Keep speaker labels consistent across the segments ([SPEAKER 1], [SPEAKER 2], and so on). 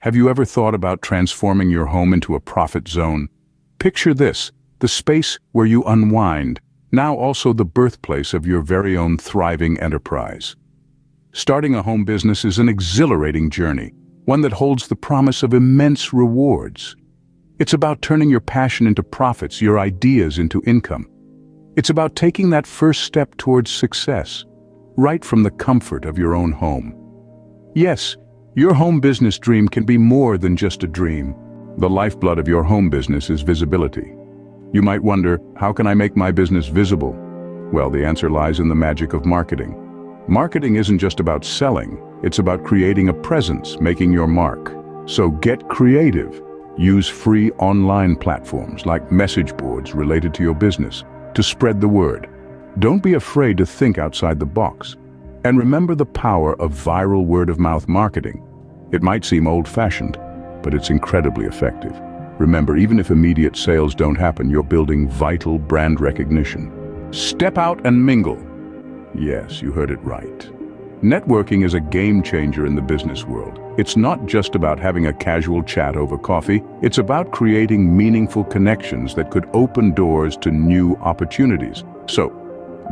[SPEAKER 1] Have you ever thought about transforming your home into a profit zone? Picture this, the space where you unwind, now also the birthplace of your very own thriving enterprise. Starting a home business is an exhilarating journey, one that holds the promise of immense rewards. It's about turning your passion into profits, your ideas into income. It's about taking that first step towards success, right from the comfort of your own home. Yes, your home business dream can be more than just a dream. The lifeblood of your home business is visibility. You might wonder, how can I make my business visible? Well, the answer lies in the magic of marketing. Marketing isn't just about selling, it's about creating a presence, making your mark. So get creative. Use free online platforms like message boards related to your business to spread the word. Don't be afraid to think outside the box. And remember the power of viral word-of-mouth marketing. It might seem old-fashioned, but it's incredibly effective. Remember, even if immediate sales don't happen, you're building vital brand recognition. Step out and mingle. Yes, you heard it right. Networking is a game changer in the business world. It's not just about having a casual chat over coffee. It's about creating meaningful connections that could open doors to new opportunities. So,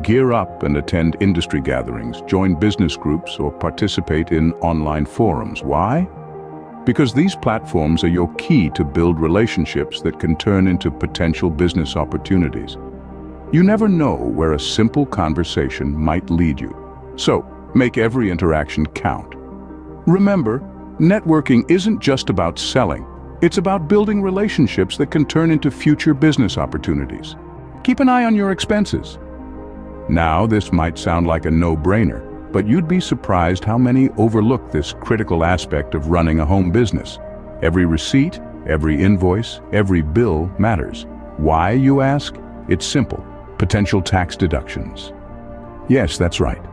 [SPEAKER 1] gear up and attend industry gatherings, join business groups, or participate in online forums. Why? Because these platforms are your key to build relationships that can turn into potential business opportunities. You never know where a simple conversation might lead you. So, make every interaction count. Remember, networking isn't just about selling. It's about building relationships that can turn into future business opportunities. Keep an eye on your expenses. Now, this might sound like a no-brainer, but you'd be surprised how many overlook this critical aspect of running a home business. Every receipt, every invoice, every bill matters. Why, you ask? It's simple. Potential tax deductions. Yes, that's right.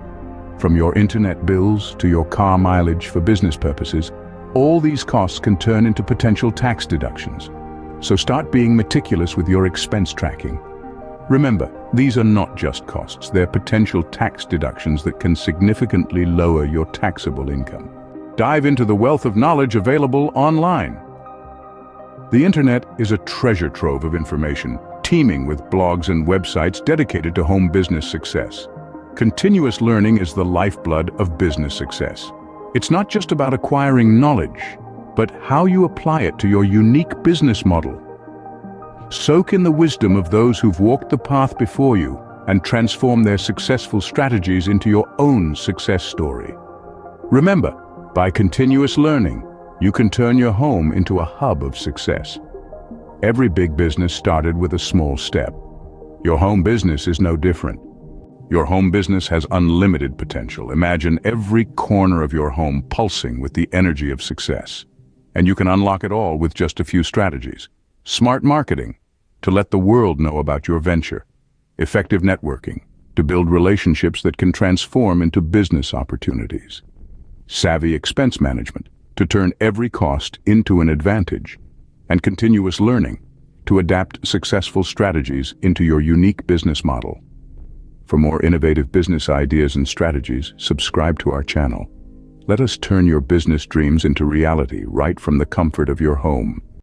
[SPEAKER 1] From your internet bills to your car mileage for business purposes, all these costs can turn into potential tax deductions. So start being meticulous with your expense tracking. Remember, these are not just costs, they're potential tax deductions that can significantly lower your taxable income. Dive into the wealth of knowledge available online. The internet is a treasure trove of information, teeming with blogs and websites dedicated to home business success. Continuous learning is the lifeblood of business success. It's not just about acquiring knowledge, but how you apply it to your unique business model. Soak in the wisdom of those who've walked the path before you and transform their successful strategies into your own success story. Remember, by continuous learning, you can turn your home into a hub of success. Every big business started with a small step. Your home business is no different. Your home business has unlimited potential. Imagine every corner of your home pulsing with the energy of success. And you can unlock it all with just a few strategies. Smart marketing, to let the world know about your venture. Effective networking, to build relationships that can transform into business opportunities. Savvy expense management, to turn every cost into an advantage. And continuous learning, to adapt successful strategies into your unique business model. For more innovative business ideas and strategies, subscribe to our channel. Let us turn your business dreams into reality right from the comfort of your home.